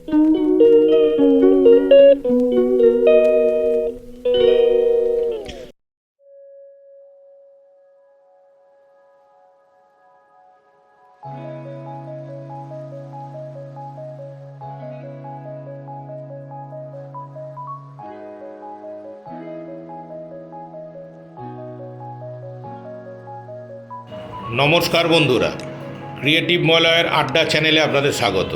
নমস্কার বন্ধুরা, ক্রিয়েটিভ মলয়ের আড্ডা চ্যানেলে আপনাদের স্বাগত।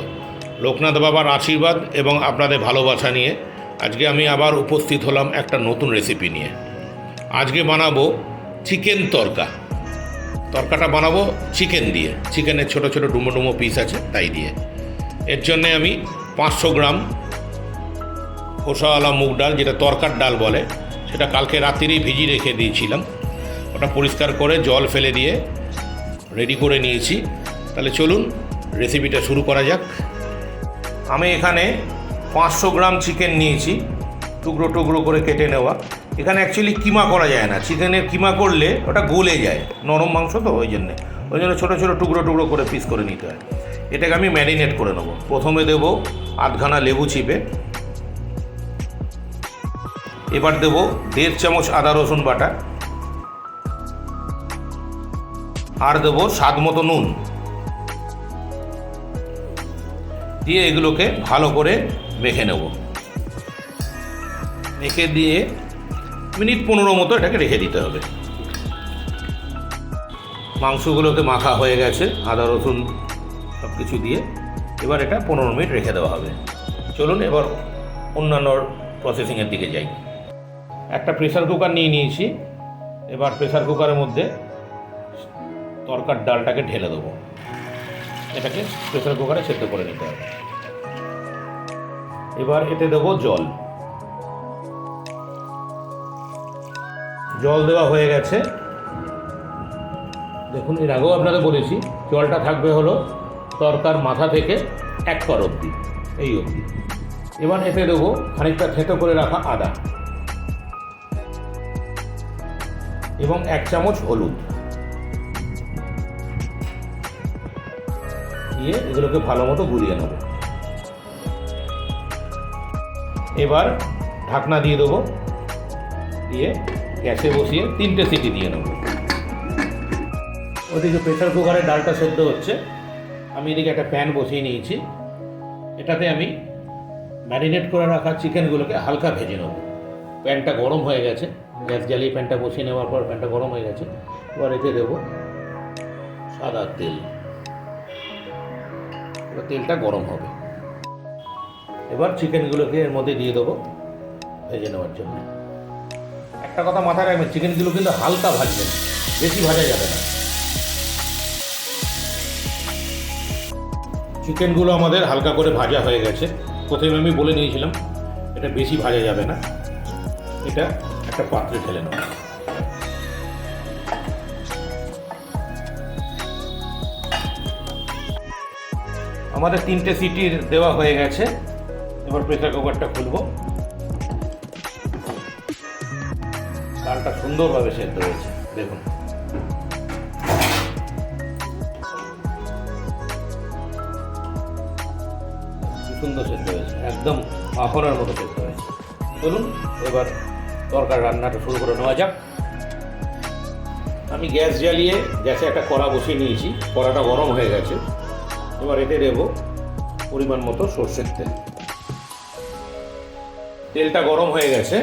লোকনাথ বাবার আশীর্বাদ এবং আপনাদের ভালোবাসা নিয়ে আজকে আমি আবার উপস্থিত হলাম একটা নতুন রেসিপি নিয়ে। আজকে বানাবো চিকেন তরকা। তরকাটা বানাবো চিকেন দিয়ে, চিকেনের ছোট ছোট ডুমো ডুমো পিস আছে তাই দিয়ে। এর জন্যে আমি 500 গ্রাম খোসাওয়ালা মুগ ডাল, যেটা তরকার ডাল বলে, সেটা কালকে রাত্রিরেই ভিজিয়ে রেখে দিয়েছিলাম। ওটা পরিষ্কার করে জল ফেলে দিয়ে রেডি করে নিয়েছি। তাহলে চলুন রেসিপিটা শুরু করা যাক। আমি এখানে 500 গ্রাম চিকেন নিয়েছি, টুকরো টুকরো করে কেটে নেওয়া। এখানে অ্যাকচুয়ালি কিমা করা যায় না, চিকেনের কিমা করলে ওটা গলে যায়, নরম মাংস তো, ওই জন্য ছোটো ছোটো টুকরো টুকরো করে পিস করে নিতে হয়। এটাকে আমি ম্যারিনেট করে নেবো। প্রথমে দেবো আধখানা লেবু চিপে, এবার দেবো 1.5 চামচ আদা রসুন বাটা, আর দেবো স্বাদ মতো নুন দিয়ে এগুলোকে ভালো করে মেখে নেব। মেখে দিয়ে মিনিট 15 মতো এটাকে রেখে দিতে হবে। মাংসগুলোকে মাখা হয়ে গেছে আদা রসুন সব কিছু দিয়ে। এবার এটা 15 মিনিট রেখে দেওয়া হবে। চলুন এবার অন্যান্য প্রসেসিংয়ের দিকে যাই। একটা প্রেসার কুকার নিয়ে নিয়েছি। এবার প্রেসার কুকারের মধ্যে তরকার ডালটাকে ঢেলে দেবো। এটাকে প্রেসার কুকারে সেদ্ধ করে নিতে হবে। এবার এতে দেবো জল। জল দেওয়া হয়ে গেছে। দেখুন, এর আগেও আপনাদের বলেছি জলটা থাকবে হলো তরকার মাথা থেকে 1 কর অবধি, এই অবধি। এবার এতে দেবো খানিকটা থেঁতো করে রাখা আদা এবং 1 চামচ হলুদ দিয়ে এগুলোকে ভালো মতো গুলিয়ে নেব। এবার ঢাকনা দিয়ে দেবো, দিয়ে গ্যাসে বসিয়ে 3টে সিটি দিয়ে নেব। ওদিকে প্রেসার কুকারে ডালটা সেদ্ধ হচ্ছে, আমি এদিকে একটা প্যান বসিয়ে নিয়েছি। এটাতে আমি ম্যারিনেট করে রাখা চিকেনগুলোকে হালকা ভেজে নেব। প্যানটা গরম হয়ে গেছে, গ্যাস জ্বালিয়ে প্যানটা বসিয়ে নেওয়ার পর প্যানটা গরম হয়ে গেছে। এবার এতে দেবো সাদা তেল। এবার তেলটা গরম হবে। এবার চিকেনগুলোকে এর মধ্যে দিয়ে দেবো ভেজে নেওয়ার জন্য। একটা কথা মাথায় রাখবেন, চিকেনগুলো কিন্তু হালকা ভাজবেন, বেশি ভাজা যাবে না। চিকেনগুলো আমাদের হালকা করে ভাজা হয়ে গেছে। প্রথমে আমি বলে নিয়েছিলাম এটা বেশি ভাজা যাবে না। এটা একটা পাত্রে ঢেলে নেব। আমাদের 3টে সিটি দেওয়া হয়ে গেছে। এবার প্রেসার কুকারটা খুলব। ডালটা সুন্দরভাবে সেদ্ধ হয়েছে, দেখুন। সুন্দর সেদ্ধ হয়েছে, একদম মাখনের মতো সেদ্ধ হয়েছে। চলুন এবার তরকার রান্নাটা শুরু করে নেওয়া যাক। আমি গ্যাস জ্বালিয়ে গ্যাসে একটা কড়া বসিয়ে নিয়েছি। কড়াটা গরম হয়ে গেছে। এবার এতে দেবো পরিমাণ মতো সর্ষের তেল। তেলটা গরম হয়ে গেছে।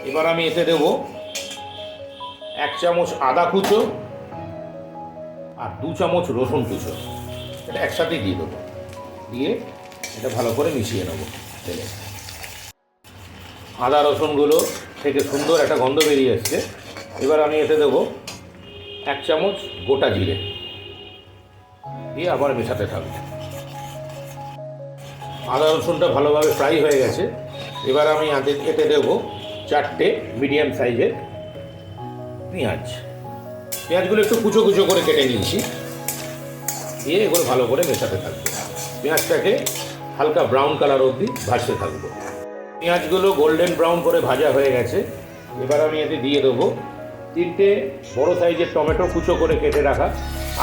এবার আমি এতে দেবো 1 চামচ আদা কুচো আর 2 চামচ রসুন কুচো। এটা একসাথেই দিয়ে দেবো, দিয়ে এটা ভালো করে মিশিয়ে নেবো তেলে। আদা রসুনগুলো থেকে সুন্দর একটা গন্ধ বেরিয়ে এসছে। এবার আমি এতে দেবো 1 চামচ গোটা জিরে, দিয়ে আবার মেশাতে থাকবো। আদা রসুনটা ভালোভাবে ফ্রাই হয়ে গেছে। এবার আমি এতে দেবো 4টে মিডিয়াম সাইজের পেঁয়াজ। পেঁয়াজগুলো একটু কুচো কুচো করে কেটে নিয়েছি, দিয়ে এগুলো ভালো করে মেশাতে থাকবো। পেঁয়াজটাকে হালকা ব্রাউন কালার অবধি ভাজতে থাকবো। পেঁয়াজগুলো গোল্ডেন ব্রাউন করে ভাজা হয়ে গেছে। এবার আমি এতে দিয়ে দেবো 3টে বড়ো সাইজের টমেটো কুচো করে কেটে রাখা,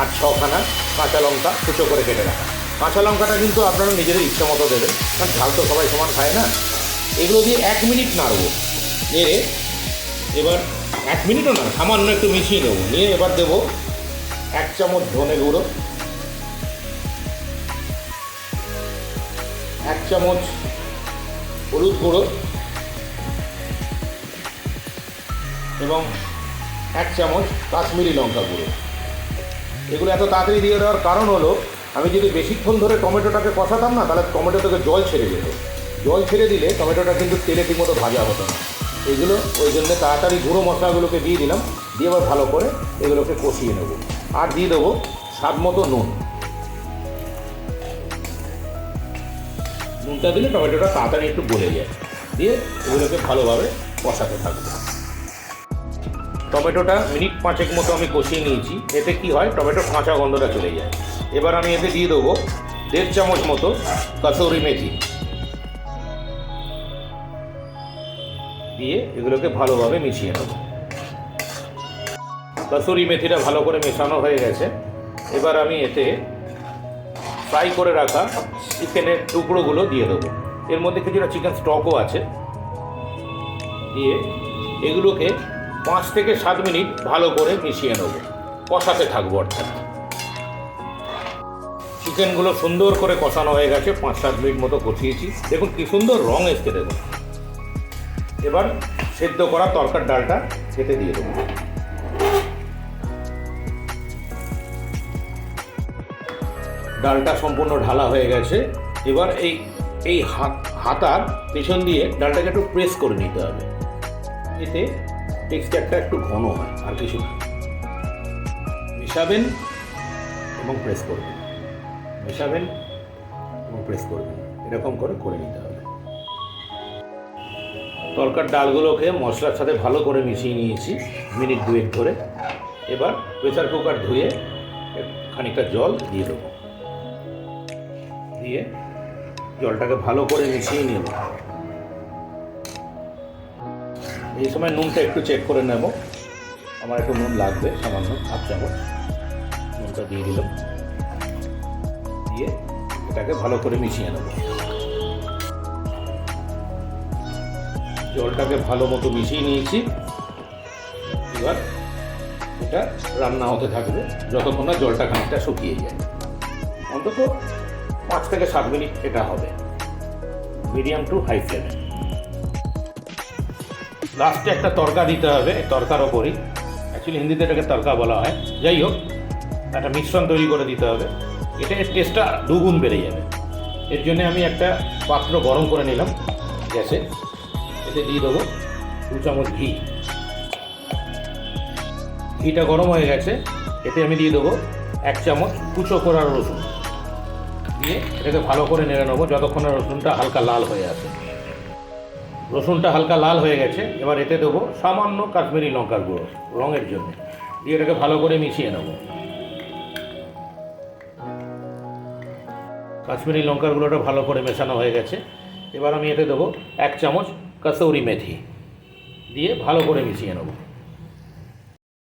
আর 6খানা কাঁচা লঙ্কা কুচো করে কেটে রাখা। কাঁচা লঙ্কাটা কিন্তু আপনারা নিজেদের ইচ্ছা মতো দেবেন, কারণ ঝাল তো সবাই সমান খায় না। এগুলো দিয়ে 1 মিনিট নাড়বো, নেড়ে এবার 1 মিনিটও না, সামান্য একটু মিশিয়ে নেবো, নিয়ে এবার দেবো 1 চামচ ধনে গুঁড়ো, 1 চামচ হলুদ গুঁড়ো এবং 1 চামচ কাশ্মীরি লঙ্কা গুঁড়ো। এগুলো এত তাড়াতাড়ি দিয়ে দেওয়ার কারণ হলো, আমি যদি বেশিক্ষণ ধরে টমেটোটাকে কষাতাম না, তাহলে টমেটো থেকে জল ছেড়ে যেত। জল ছেড়ে দিলে টমেটোটা কিন্তু তেলে ঠিকমতো ভাজা হতো না। এগুলো ওই জন্য তাড়াতাড়ি গুঁড়ো মশলাগুলোকে দিয়ে দিলাম, দিয়ে এবার ভালো করে এগুলোকে কষিয়ে নেব। আর দিয়ে দেবো স্বাদ মতো নুন। নুনটা দিলে টমেটোটা তাড়াতাড়ি একটু গলে যায়। দিয়ে এগুলোকে ভালোভাবে কষাতে থাকবো। টমেটোটা মিনিট 5 মতো আমি কষিয়ে নিয়েছি। এতে কি হয়, টমেটোর কাঁচা গন্ধটা চলে যায়। এবার আমি এতে দিয়ে দেবো 1.5 চামচ মতো কাসুরি মেথি, দিয়ে এগুলোকে ভালোভাবে মিশিয়ে নেব। কাসুরি মেথিটা ভালো করে মেশানো হয়ে গেছে। এবার আমি এতে ফ্রাই করে রাখা চিকেনের টুকরোগুলো দিয়ে দেবো। এর মধ্যে কিছুটা চিকেন স্টকও আছে। দিয়ে এগুলোকে 5 থেকে 7 মিনিট ভালো করে মিশিয়ে নেব, কষাতে থাকবো। অর্থাৎ চিকেনগুলো সুন্দর করে কষানো হয়ে গেছে, 5-7 মিনিট মতো কষিয়েছি। দেখুন কি সুন্দর রং এসছে দেখুন। এবার সেদ্ধ করা তরকার ডালটা খেতে দিয়ে দেবো। ডালটা সম্পূর্ণ ঢালা হয়ে গেছে। এবার এই হাতার পেছন দিয়ে ডালটাকে একটু প্রেস করে নিতে হবে, এতে টেক্সচারটা একটু ঘন হয়। আর কিছু মেশাবেন এবং প্রেস করবেন, মেশাবেন এবং প্রেস করবেন, এরকম করে নিতে হবে। তরকার ডালগুলোকে মশলার সাথে ভালো করে মিশিয়ে নিয়েছি মিনিট 2 ধরে। এবার প্রেসার কুকার ধুয়ে খানিকটা জল দিয়ে দেবো, দিয়ে জলটাকে ভালো করে মিশিয়ে নেব। এই সময় নুনটা একটু চেক করে নেব, আমার একটু নুন লাগবে, সামান্য 1/2 চামচ নুনটা দিয়ে দিলাম। দিয়ে এটাকে ভালো করে মিশিয়ে নেব। জলটাকে ভালো মতো মিশিয়ে নিয়েছি। এবার এটা রান্না হতে থাকবে যতক্ষণ না জলটা খানিকটা শুকিয়ে যায়। অন্তত 5 থেকে 7 মিনিট এটা হবে, মিডিয়াম টু হাই ফ্লেমে। লাস্টে একটা তরকা দিতে হবে, এই তরকার ওপরই, অ্যাকচুয়ালি হিন্দিতে এটাকে তরকা বলা হয়। যাই হোক, একটা মিশ্রণ তৈরি করে দিতে হবে, এটা এর টেস্টটা 2 গুণ বেড়ে যাবে। এর জন্য আমি একটা পাত্র গরম করে নিলাম গ্যাসে। এতে দিয়ে দেবো 2 চামচ ঘি। ঘিটা গরম হয়ে গেছে, এতে আমি দিয়ে দেবো 1 চামচ কুচো করা রসুন, দিয়ে এটাকে ভালো করে নেড়ে নেবো যতক্ষণ না রসুনটা হালকা লাল হয়ে আসে। রসুনটা হালকা লাল হয়ে গেছে। এবার এতে দেবো সামান্য কাশ্মীরি লঙ্কার গুঁড়ো রঙের জন্য, দিয়ে এটাকে ভালো করে মিশিয়ে নেব। কাশ্মীরি লঙ্কার গুঁড়োটা ভালো করে মেশানো হয়ে গেছে। এবার আমি এতে দেবো 1 চামচ কাসুরি মেথি, দিয়ে ভালো করে মিশিয়ে নেব।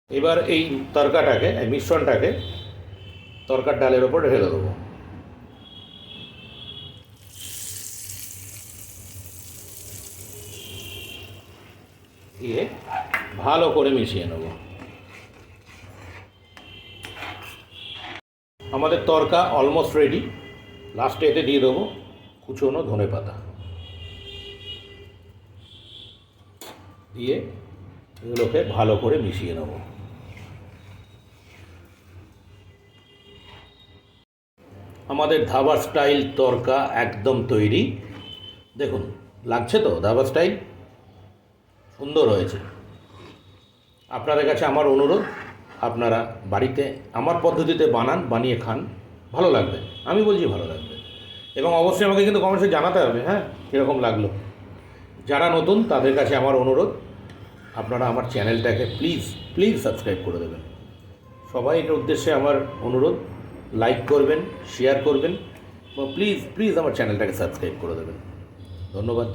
এবার এই তরকাটাকে, এই মিশ্রণটাকে তরকার ডালের ওপর ঢেলে দেবো। দিয়ে ভালো করে মিশিয়ে নেব। আমাদের তরকা অলমোস্ট রেডি। লাস্টে এতে দিয়ে দেবো কুচনো ধনেপাতা, দিয়ে এগুলোকে ভালো করে মিশিয়ে নেব। আমাদের ধাবা স্টাইল তরকা একদম তৈরি। দেখুন লাগছে তো ধাবা স্টাইল, সুন্দর হয়েছে। আপনাদের কাছে আমার অনুরোধ, আপনারা বাড়িতে আমার পদ্ধতিতে বানান, বানিয়ে খান, ভালো লাগবে। আমি বলছি ভালো লাগবে। এবং অবশ্যই আমাকে কিন্তু কমেন্টসে জানাতে হবে, হ্যাঁ, কীরকম লাগলো। যারা নতুন তাদের কাছে আমার অনুরোধ, আপনারা আমার চ্যানেলটাকে প্লিজ সাবস্ক্রাইব করে দেবেন। সবাই এটার উদ্দেশ্যে আমার অনুরোধ, লাইক করবেন, শেয়ার করবেন এবং প্লিজ আমার চ্যানেলটাকে সাবস্ক্রাইব করে দেবেন। ধন্যবাদ।